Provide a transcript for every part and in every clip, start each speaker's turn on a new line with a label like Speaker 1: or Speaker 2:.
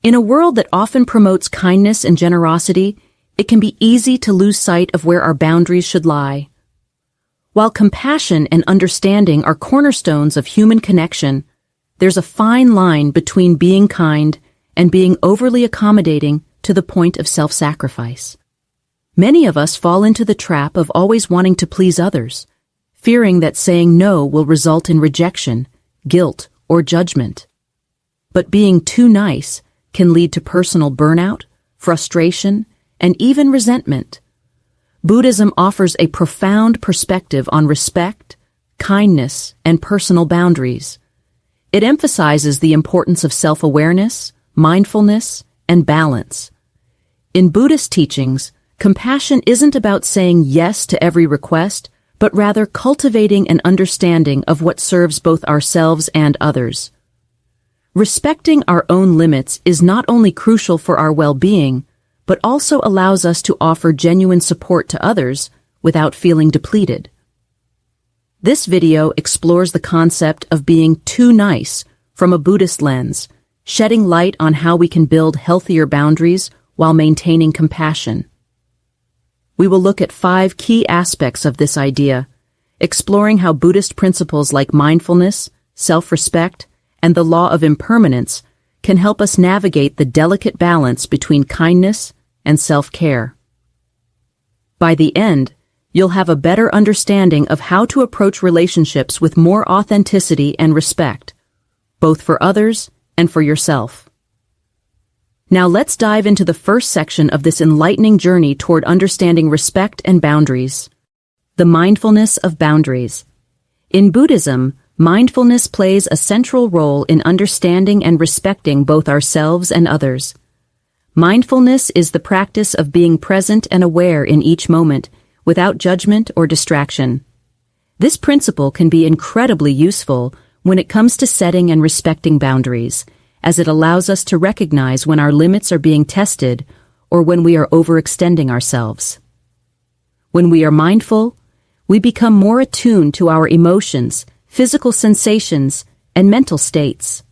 Speaker 1: In a world that often promotes kindness and generosity, it can be easy to lose sight of where our boundaries should lie. While compassion and understanding are cornerstones of human connection, there's a fine line between being kind and being overly accommodating to the point of self-sacrifice. Many of us fall into the trap of always wanting to please others, fearing that saying no will result in rejection, guilt, or judgment. But being too nice can lead to personal burnout, frustration, and even resentment. Buddhism offers a profound perspective on respect, kindness, and personal boundaries. It emphasizes the importance of self-awareness, mindfulness, and balance. In Buddhist teachings, compassion isn't about saying yes to every request, but rather cultivating an understanding of what serves both ourselves and others. Respecting our own limits is not only crucial for our well-being, but also allows us to offer genuine support to others without feeling depleted. This video explores the concept of being too nice from a Buddhist lens, shedding light on how we can build healthier boundaries while maintaining compassion. We will look at 5 key aspects of this idea, exploring how Buddhist principles like mindfulness, self-respect, and the law of impermanence can help us navigate the delicate balance between kindness and self-care. By the end, you'll have a better understanding of how to approach relationships with more authenticity and respect, both for others and for yourself. Now let's dive into the first section of this enlightening journey toward understanding respect and boundaries. The mindfulness of boundaries. In Buddhism, mindfulness plays a central role in understanding and respecting both ourselves and others. Mindfulness is the practice of being present and aware in each moment, without judgment or distraction. This principle can be incredibly useful when it comes to setting and respecting boundaries, as it allows us to recognize when our limits are being tested or when we are overextending ourselves. When we are mindful, we become more attuned to our emotions, physical sensations, and mental states.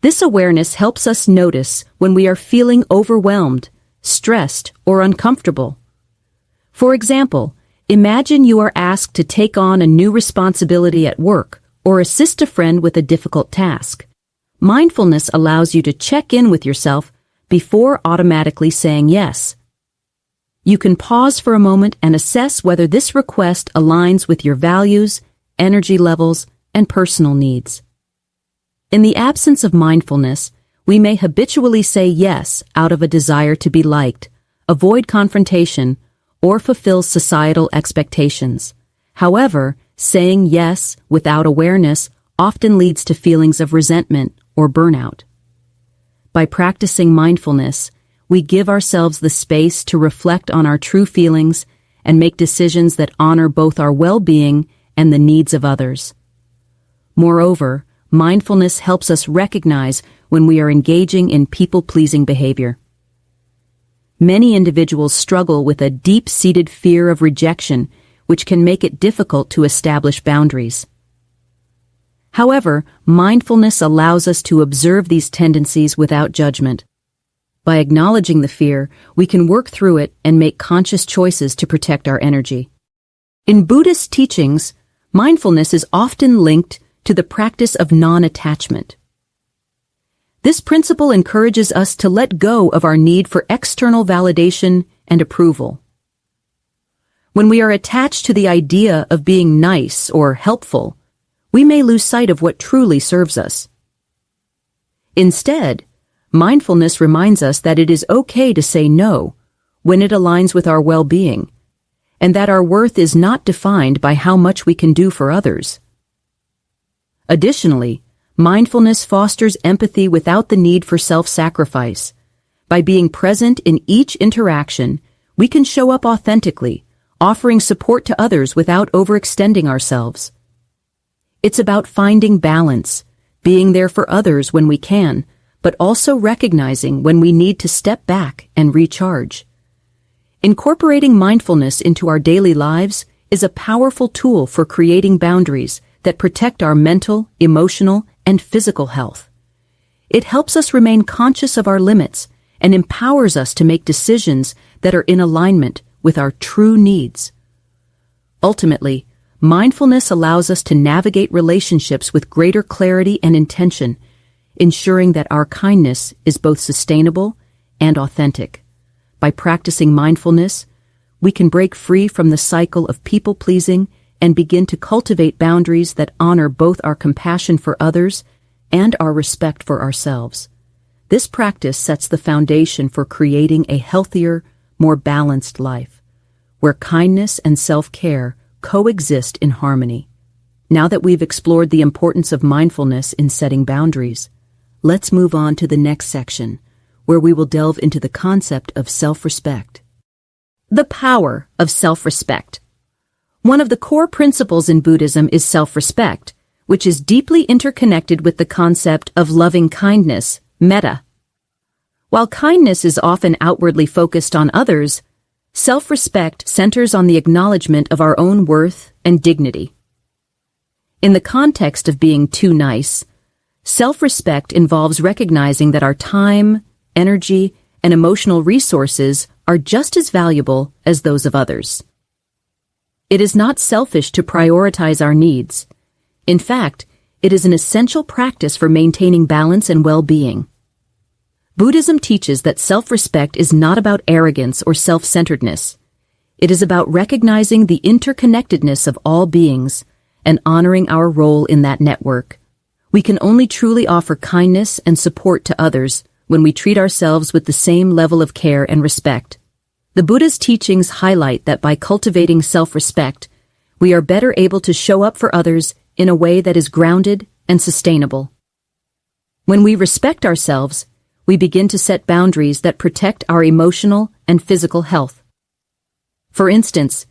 Speaker 1: This awareness helps us notice when we are feeling overwhelmed, stressed, or uncomfortable. For example, imagine you are asked to take on a new responsibility at work or assist a friend with a difficult task. Mindfulness allows you to check in with yourself before automatically saying yes. You can pause for a moment and assess whether this request aligns with your values, energy levels, and personal needs. In the absence of mindfulness, we may habitually say yes out of a desire to be liked, avoid confrontation, or fulfill societal expectations. However, saying yes without awareness often leads to feelings of resentment or burnout. By practicing mindfulness, we give ourselves the space to reflect on our true feelings and make decisions that honor both our well-being and the needs of others. Moreover, mindfulness helps us recognize when we are engaging in people-pleasing behavior. Many individuals struggle with a deep-seated fear of rejection, which can make it difficult to establish boundaries. However, mindfulness allows us to observe these tendencies without judgment. By acknowledging the fear, we can work through it and make conscious choices to protect our energy. In Buddhist teachings, mindfulness is often linked to the practice of non-attachment. This principle encourages us to let go of our need for external validation and approval. When we are attached to the idea of being nice or helpful, we may lose sight of what truly serves us. Instead, mindfulness reminds us that it is okay to say no when it aligns with our well-being, and that our worth is not defined by how much we can do for others. Additionally, mindfulness fosters empathy without the need for self-sacrifice. By being present in each interaction, we can show up authentically, offering support to others without overextending ourselves. It's about finding balance, being there for others when we can, but also recognizing when we need to step back and recharge. Incorporating mindfulness into our daily lives is a powerful tool for creating boundaries that protect our mental, emotional, and physical health. It helps us remain conscious of our limits and empowers us to make decisions that are in alignment with our true needs. Ultimately, mindfulness allows us to navigate relationships with greater clarity and intention, ensuring that our kindness is both sustainable and authentic. By practicing mindfulness, we can break free from the cycle of people-pleasing and begin to cultivate boundaries that honor both our compassion for others and our respect for ourselves. This practice sets the foundation for creating a healthier, more balanced life, where kindness and self-care coexist in harmony. Now that we've explored the importance of mindfulness in setting boundaries, let's move on to the next section, where we will delve into the concept of self-respect. The power of self-respect. One of the core principles in Buddhism is self-respect, which is deeply interconnected with the concept of loving kindness, metta. While kindness is often outwardly focused on others, self-respect centers on the acknowledgement of our own worth and dignity. In the context of being too nice, self-respect involves recognizing that our time, energy, and emotional resources are just as valuable as those of others. It is not selfish to prioritize our needs. In fact, it is an essential practice for maintaining balance and well-being. Buddhism teaches that self-respect is not about arrogance or self-centeredness. It is about recognizing the interconnectedness of all beings and honoring our role in that network. We can only truly offer kindness and support to others when we treat ourselves with the same level of care and respect. The Buddha's teachings highlight that by cultivating self-respect, we are better able to show up for others in a way that is grounded and sustainable. When we respect ourselves, we begin to set boundaries that protect our emotional and physical health. For instance,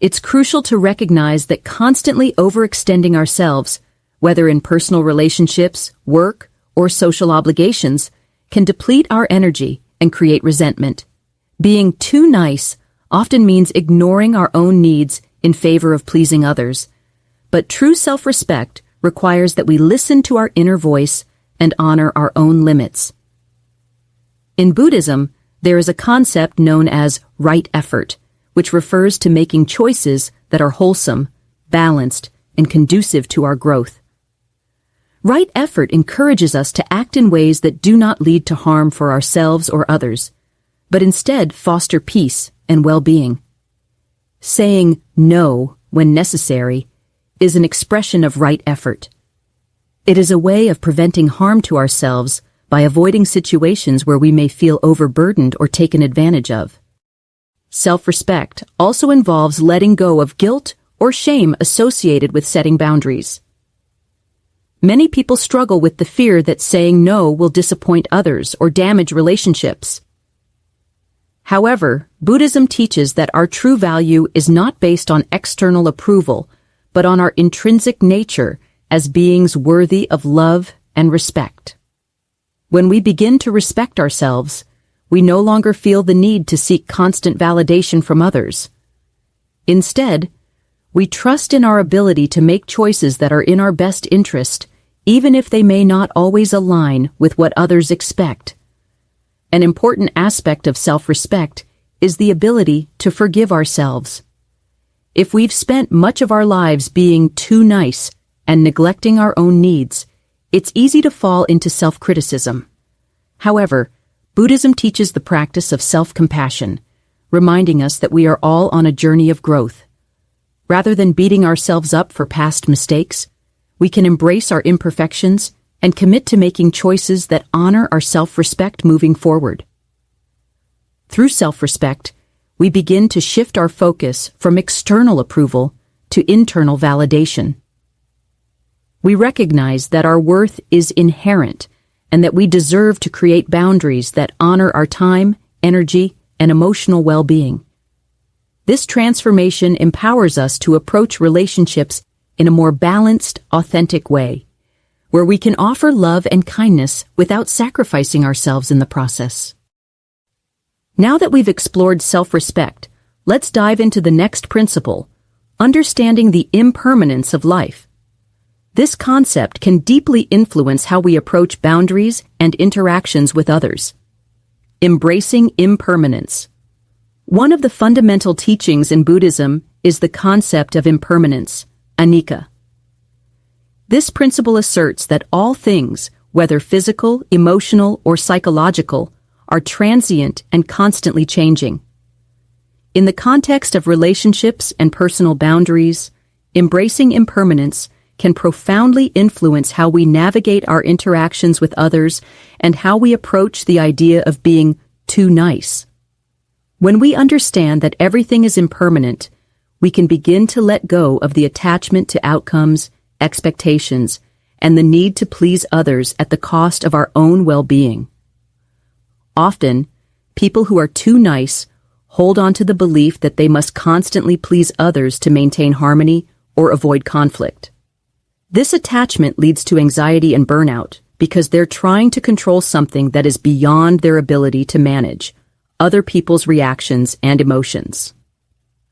Speaker 1: it's crucial to recognize that constantly overextending ourselves, whether in personal relationships, work, or social obligations, can deplete our energy and create resentment. Being too nice often means ignoring our own needs in favor of pleasing others, but true self-respect requires that we listen to our inner voice and honor our own limits. In Buddhism, there is a concept known as right effort, which refers to making choices that are wholesome, balanced, and conducive to our growth. Right effort encourages us to act in ways that do not lead to harm for ourselves or others, but instead foster peace and well-being. Saying no when necessary is an expression of right effort. It is a way of preventing harm to ourselves by avoiding situations where we may feel overburdened or taken advantage of. Self-respect also involves letting go of guilt or shame associated with setting boundaries. Many people struggle with the fear that saying no will disappoint others or damage relationships. However, Buddhism teaches that our true value is not based on external approval, but on our intrinsic nature as beings worthy of love and respect. When we begin to respect ourselves, we no longer feel the need to seek constant validation from others. Instead, we trust in our ability to make choices that are in our best interest, even if they may not always align with what others expect. An important aspect of self-respect is the ability to forgive ourselves. If we've spent much of our lives being too nice and neglecting our own needs, it's easy to fall into self-criticism. However, Buddhism teaches the practice of self-compassion, reminding us that we are all on a journey of growth. Rather than beating ourselves up for past mistakes, we can embrace our imperfections and commit to making choices that honor our self-respect moving forward. Through self-respect, we begin to shift our focus from external approval to internal validation. We recognize that our worth is inherent and that we deserve to create boundaries that honor our time, energy, and emotional well-being. This transformation empowers us to approach relationships in a more balanced, authentic way, where we can offer love and kindness without sacrificing ourselves in the process. Now that we've explored self-respect, let's dive into the next principle, understanding the impermanence of life. This concept can deeply influence how we approach boundaries and interactions with others. Embracing impermanence. One of the fundamental teachings in Buddhism is the concept of impermanence, anicca. This principle asserts that all things, whether physical, emotional, or psychological, are transient and constantly changing. In the context of relationships and personal boundaries, embracing impermanence can profoundly influence how we navigate our interactions with others and how we approach the idea of being too nice. When we understand that everything is impermanent, we can begin to let go of the attachment to outcomes, expectations, and the need to please others at the cost of our own well-being. Often, people who are too nice hold on to the belief that they must constantly please others to maintain harmony or avoid conflict. This attachment leads to anxiety and burnout because they're trying to control something that is beyond their ability to manage, other people's reactions and emotions.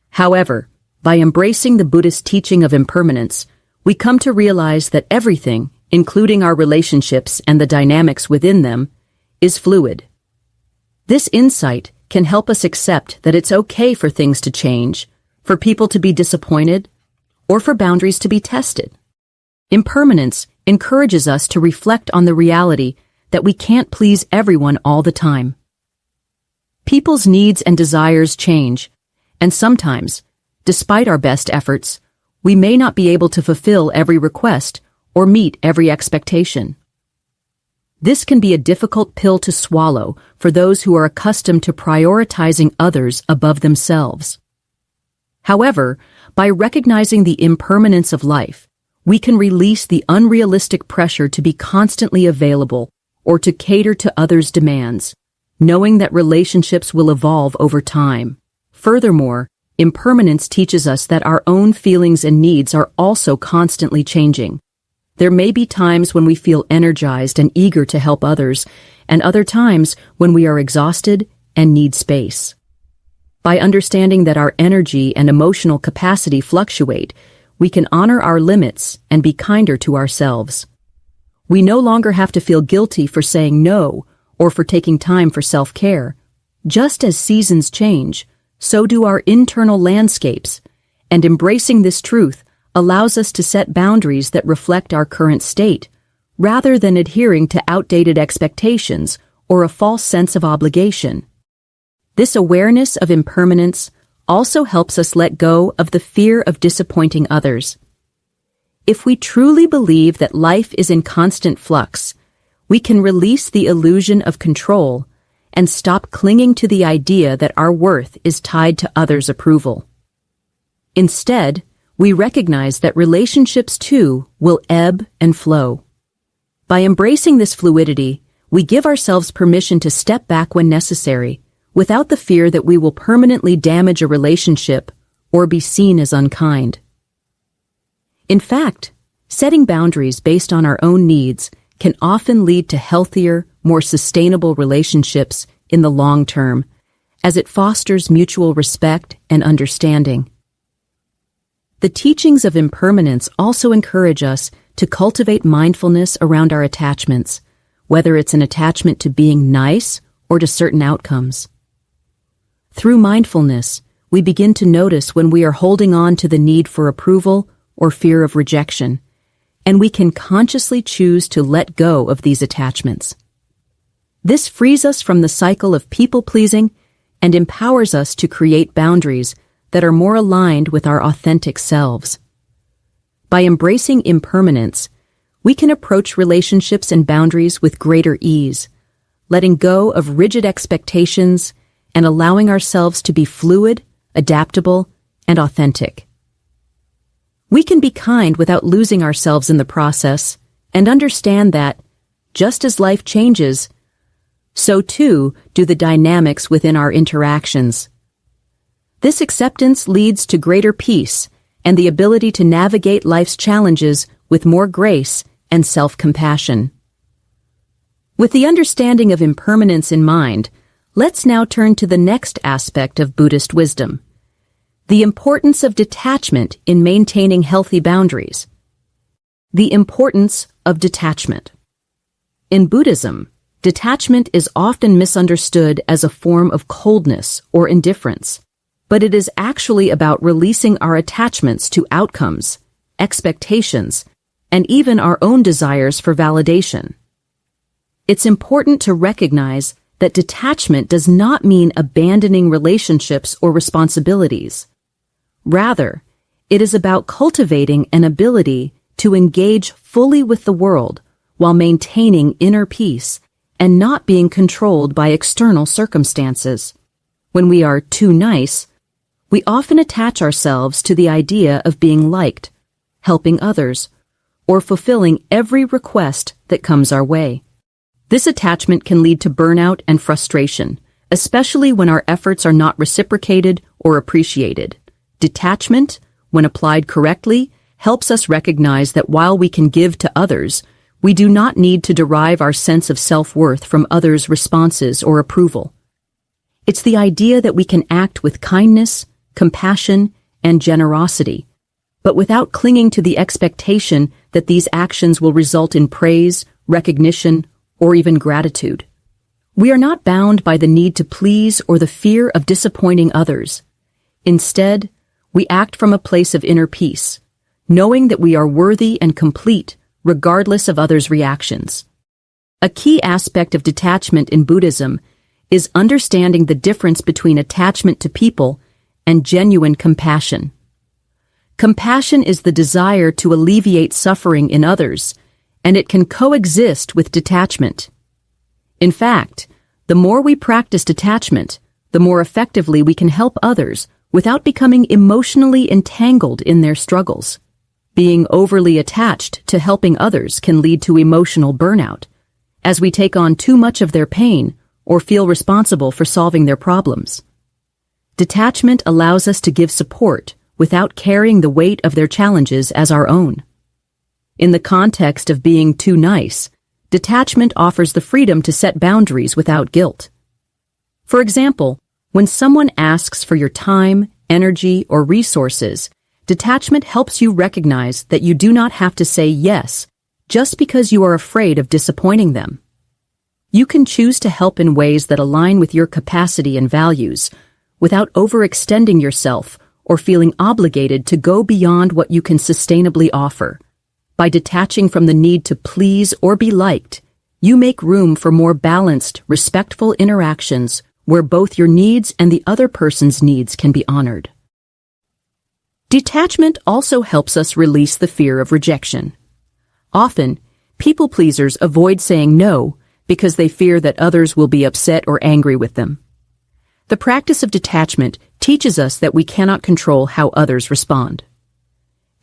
Speaker 1: However, by embracing the Buddhist teaching of impermanence, we come to realize that everything, including our relationships and the dynamics within them, is fluid. This insight can help us accept that it's okay for things to change, for people to be disappointed, or for boundaries to be tested. Impermanence encourages us to reflect on the reality that we can't please everyone all the time. People's needs and desires change, and sometimes, despite our best efforts, we may not be able to fulfill every request or meet every expectation. This can be a difficult pill to swallow for those who are accustomed to prioritizing others above themselves. However, by recognizing the impermanence of life, we can release the unrealistic pressure to be constantly available or to cater to others' demands, knowing that relationships will evolve over time. Furthermore, impermanence teaches us that our own feelings and needs are also constantly changing. There may be times when we feel energized and eager to help others, and other times when we are exhausted and need space. By understanding that our energy and emotional capacity fluctuate, we can honor our limits and be kinder to ourselves. We no longer have to feel guilty for saying no or for taking time for self-care. Just as seasons change, so do our internal landscapes, and embracing this truth allows us to set boundaries that reflect our current state, rather than adhering to outdated expectations or a false sense of obligation. This awareness of impermanence also helps us let go of the fear of disappointing others. If we truly believe that life is in constant flux, we can release the illusion of control and stop clinging to the idea that our worth is tied to others' approval. Instead, we recognize that relationships too will ebb and flow. By embracing this fluidity, we give ourselves permission to step back when necessary, without the fear that we will permanently damage a relationship or be seen as unkind. In fact, setting boundaries based on our own needs can often lead to healthier, more sustainable relationships in the long term, as it fosters mutual respect and understanding. The teachings of impermanence also encourage us to cultivate mindfulness around our attachments, whether it's an attachment to being nice or to certain outcomes. Through mindfulness, we begin to notice when we are holding on to the need for approval or fear of rejection, and we can consciously choose to let go of these attachments. This frees us from the cycle of people-pleasing and empowers us to create boundaries that are more aligned with our authentic selves. By embracing impermanence, we can approach relationships and boundaries with greater ease, letting go of rigid expectations and allowing ourselves to be fluid, adaptable, and authentic. We can be kind without losing ourselves in the process and understand that, just as life changes, so too do the dynamics within our interactions. This acceptance leads to greater peace and the ability to navigate life's challenges with more grace and self-compassion. With the understanding of impermanence in mind, let's now turn to the next aspect of Buddhist wisdom: the importance of detachment in maintaining healthy boundaries. The importance of detachment. In Buddhism, detachment is often misunderstood as a form of coldness or indifference, but it is actually about releasing our attachments to outcomes, expectations, and even our own desires for validation. It's important to recognize that detachment does not mean abandoning relationships or responsibilities. Rather, it is about cultivating an ability to engage fully with the world while maintaining inner peace and not being controlled by external circumstances. When we are too nice, we often attach ourselves to the idea of being liked, helping others, or fulfilling every request that comes our way. This attachment can lead to burnout and frustration, especially when our efforts are not reciprocated or appreciated. Detachment, when applied correctly, helps us recognize that while we can give to others, we do not need to derive our sense of self-worth from others' responses or approval. It's the idea that we can act with kindness, compassion, and generosity, but without clinging to the expectation that these actions will result in praise, recognition, or even gratitude. We are not bound by the need to please or the fear of disappointing others. Instead, we act from a place of inner peace, knowing that we are worthy and complete regardless of others' reactions. A key aspect of detachment in Buddhism is understanding the difference between attachment to people and genuine compassion. Compassion is the desire to alleviate suffering in others, and it can coexist with detachment. In fact, the more we practice detachment, the more effectively we can help others without becoming emotionally entangled in their struggles. Being overly attached to helping others can lead to emotional burnout, as we take on too much of their pain or feel responsible for solving their problems. Detachment allows us to give support without carrying the weight of their challenges as our own. In the context of being too nice, detachment offers the freedom to set boundaries without guilt. For example, when someone asks for your time, energy, or resources, detachment helps you recognize that you do not have to say yes just because you are afraid of disappointing them. You can choose to help in ways that align with your capacity and values, without overextending yourself or feeling obligated to go beyond what you can sustainably offer. By detaching from the need to please or be liked, you make room for more balanced, respectful interactions where both your needs and the other person's needs can be honored. Detachment also helps us release the fear of rejection. Often, people pleasers avoid saying no because they fear that others will be upset or angry with them. The practice of detachment teaches us that we cannot control how others respond.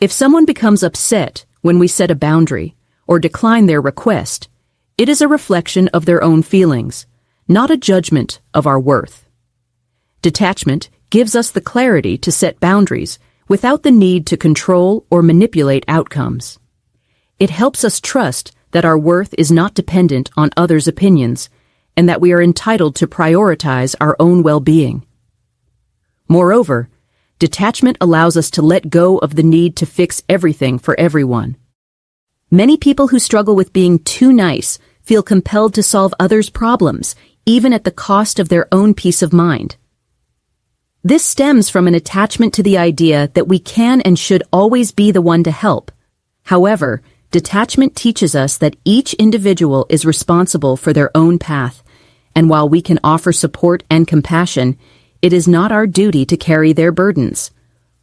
Speaker 1: If someone becomes upset when we set a boundary or decline their request, it is a reflection of their own feelings, not a judgment of our worth. Detachment gives us the clarity to set boundaries without the need to control or manipulate outcomes. It helps us trust that our worth is not dependent on others' opinions and that we are entitled to prioritize our own well-being. Moreover, detachment allows us to let go of the need to fix everything for everyone. Many people who struggle with being too nice feel compelled to solve others' problems, even at the cost of their own peace of mind. This stems from an attachment to the idea that we can and should always be the one to help. However, detachment teaches us that each individual is responsible for their own path, and while we can offer support and compassion, it is not our duty to carry their burdens.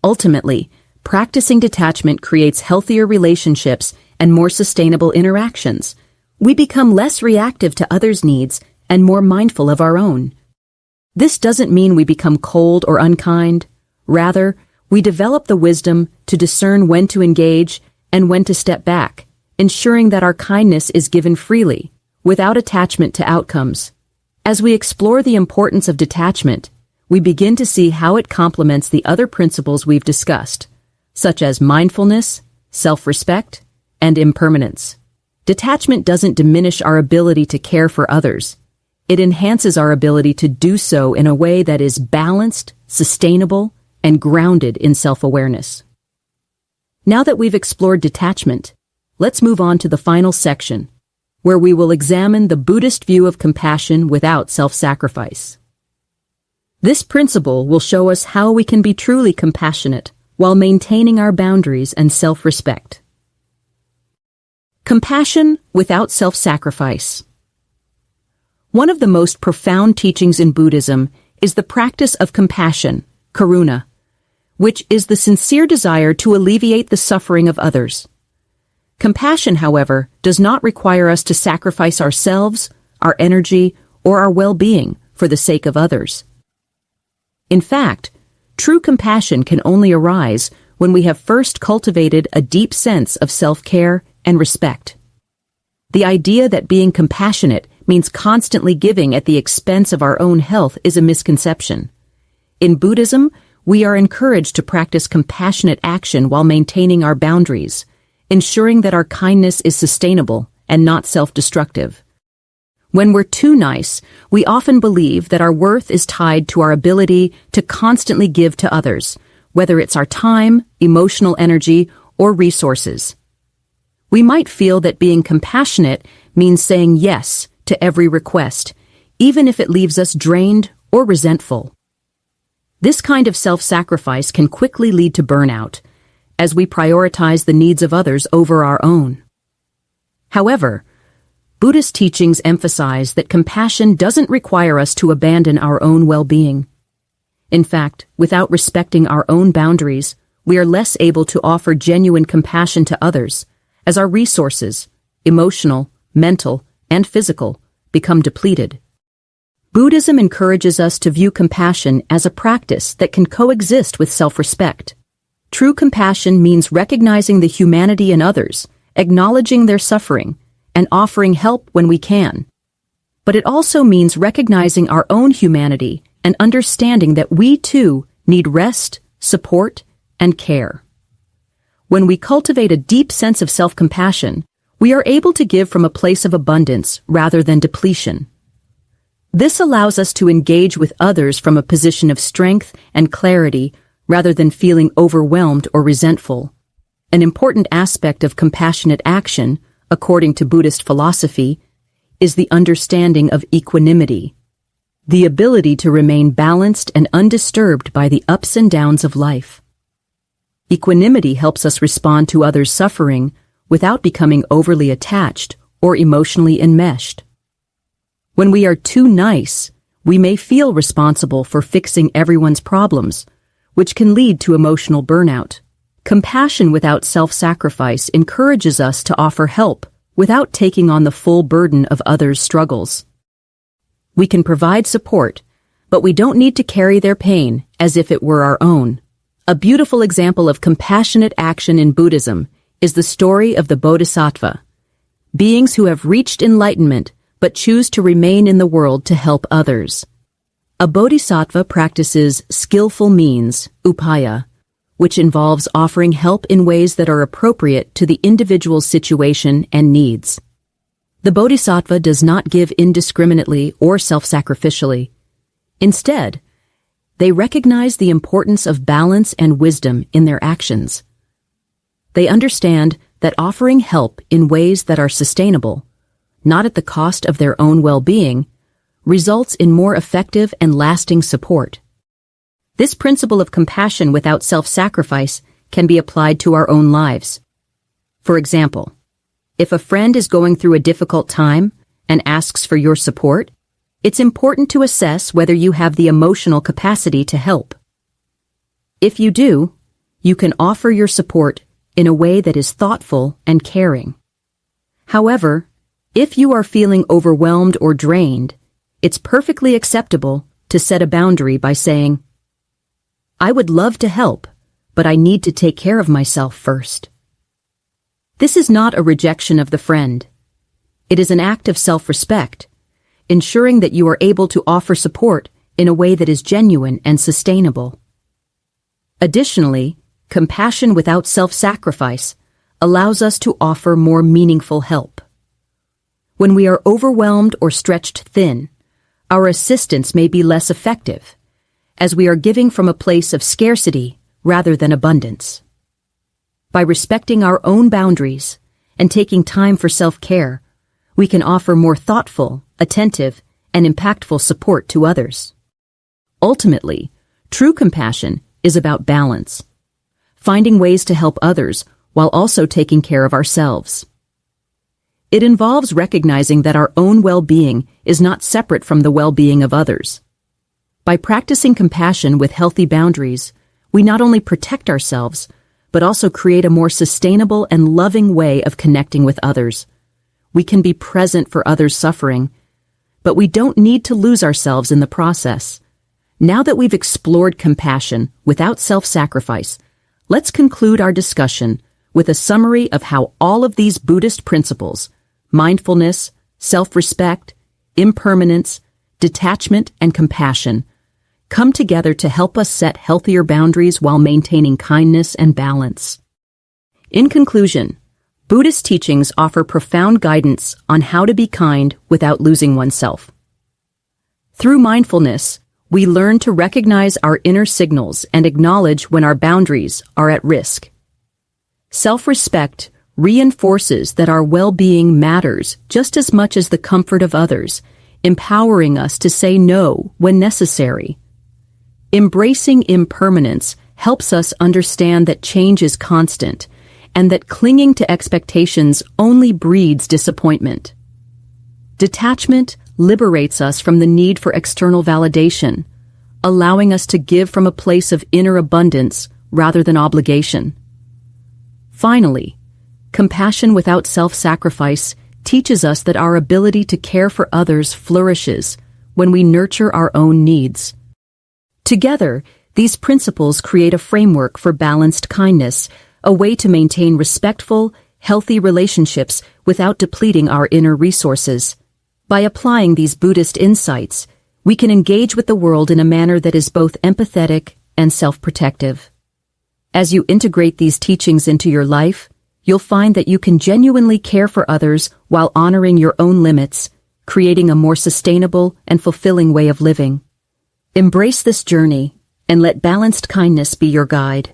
Speaker 1: Ultimately, practicing detachment creates healthier relationships and more sustainable interactions. We become less reactive to others' needs and more mindful of our own. This doesn't mean we become cold or unkind. Rather, we develop the wisdom to discern when to engage and when to step back, ensuring that our kindness is given freely, without attachment to outcomes. As we explore the importance of detachment, we begin to see how it complements the other principles we've discussed, such as mindfulness, self-respect, and impermanence. Detachment doesn't diminish our ability to care for others. It enhances our ability to do so in a way that is balanced, sustainable, and grounded in self-awareness. Now that we've explored detachment, let's move on to the final section, where we will examine the Buddhist view of compassion without self-sacrifice. This principle will show us how we can be truly compassionate while maintaining our boundaries and self-respect. Compassion without self-sacrifice. One of the most profound teachings in Buddhism is the practice of compassion, karuna, which is the sincere desire to alleviate the suffering of others. Compassion, however, does not require us to sacrifice ourselves, our energy, or our well-being for the sake of others. In fact, true compassion can only arise when we have first cultivated a deep sense of self-care and respect. The idea that being compassionate means constantly giving at the expense of our own health is a misconception. In Buddhism, we are encouraged to practice compassionate action while maintaining our boundaries, ensuring that our kindness is sustainable and not self-destructive. When we're too nice, we often believe that our worth is tied to our ability to constantly give to others, whether it's our time, emotional energy, or resources. We might feel that being compassionate means saying yes to every request, even if it leaves us drained or resentful. This kind of self-sacrifice can quickly lead to burnout, as we prioritize the needs of others over our own. However, Buddhist teachings emphasize that compassion doesn't require us to abandon our own well-being. In fact, without respecting our own boundaries, we are less able to offer genuine compassion to others, as our resources, emotional, mental, and physical, become depleted. Buddhism encourages us to view compassion as a practice that can coexist with self-respect. True compassion means recognizing the humanity in others, acknowledging their suffering, and offering help when we can. But it also means recognizing our own humanity and understanding that we too need rest, support, and care. When we cultivate a deep sense of self-compassion, we are able to give from a place of abundance rather than depletion. This allows us to engage with others from a position of strength and clarity rather than feeling overwhelmed or resentful. An important aspect of compassionate action, according to Buddhist philosophy, is the understanding of equanimity, the ability to remain balanced and undisturbed by the ups and downs of life. Equanimity helps us respond to others' suffering without becoming overly attached or emotionally enmeshed. When we are too nice, we may feel responsible for fixing everyone's problems, which can lead to emotional burnout. Compassion without self-sacrifice encourages us to offer help without taking on the full burden of others' struggles. We can provide support, but we don't need to carry their pain as if it were our own. A beautiful example of compassionate action in Buddhism is the story of the Bodhisattva, beings who have reached enlightenment but choose to remain in the world to help others. A bodhisattva practices skillful means, upaya, which involves offering help in ways that are appropriate to the individual's situation and needs. The bodhisattva does not give indiscriminately or self-sacrificially. Instead, they recognize the importance of balance and wisdom in their actions. They understand that offering help in ways that are sustainable, not at the cost of their own well-being, results in more effective and lasting support. This principle of compassion without self-sacrifice can be applied to our own lives. For example, if a friend is going through a difficult time and asks for your support, it's important to assess whether you have the emotional capacity to help. If you do, you can offer your support in a way that is thoughtful and caring. However, if you are feeling overwhelmed or drained, it's perfectly acceptable to set a boundary by saying, "I would love to help, but I need to take care of myself first." This is not a rejection of the friend. It is an act of self-respect, ensuring that you are able to offer support in a way that is genuine and sustainable. Additionally, compassion without self-sacrifice allows us to offer more meaningful help. When we are overwhelmed or stretched thin, our assistance may be less effective, as we are giving from a place of scarcity rather than abundance. By respecting our own boundaries and taking time for self-care, we can offer more thoughtful, attentive, and impactful support to others. Ultimately, true compassion is about balance, finding ways to help others while also taking care of ourselves. It involves recognizing that our own well-being is not separate from the well-being of others. By practicing compassion with healthy boundaries, we not only protect ourselves, but also create a more sustainable and loving way of connecting with others. We can be present for others' suffering, but we don't need to lose ourselves in the process. Now that we've explored compassion without self-sacrifice, let's conclude our discussion with a summary of how all of these Buddhist principles, mindfulness, self-respect, impermanence, detachment, and compassion, come together to help us set healthier boundaries while maintaining kindness and balance. In conclusion, Buddhist teachings offer profound guidance on how to be kind without losing oneself. Through mindfulness, we learn to recognize our inner signals and acknowledge when our boundaries are at risk. Self-respect reinforces that our well-being matters just as much as the comfort of others, empowering us to say no when necessary. Embracing impermanence helps us understand that change is constant and that clinging to expectations only breeds disappointment. Detachment liberates us from the need for external validation, allowing us to give from a place of inner abundance rather than obligation. Finally, compassion without self-sacrifice teaches us that our ability to care for others flourishes when we nurture our own needs. Together, these principles create a framework for balanced kindness, a way to maintain respectful, healthy relationships without depleting our inner resources. By applying these Buddhist insights, we can engage with the world in a manner that is both empathetic and self-protective. As you integrate these teachings into your life, you'll find that you can genuinely care for others while honoring your own limits, creating a more sustainable and fulfilling way of living. Embrace this journey and let balanced kindness be your guide.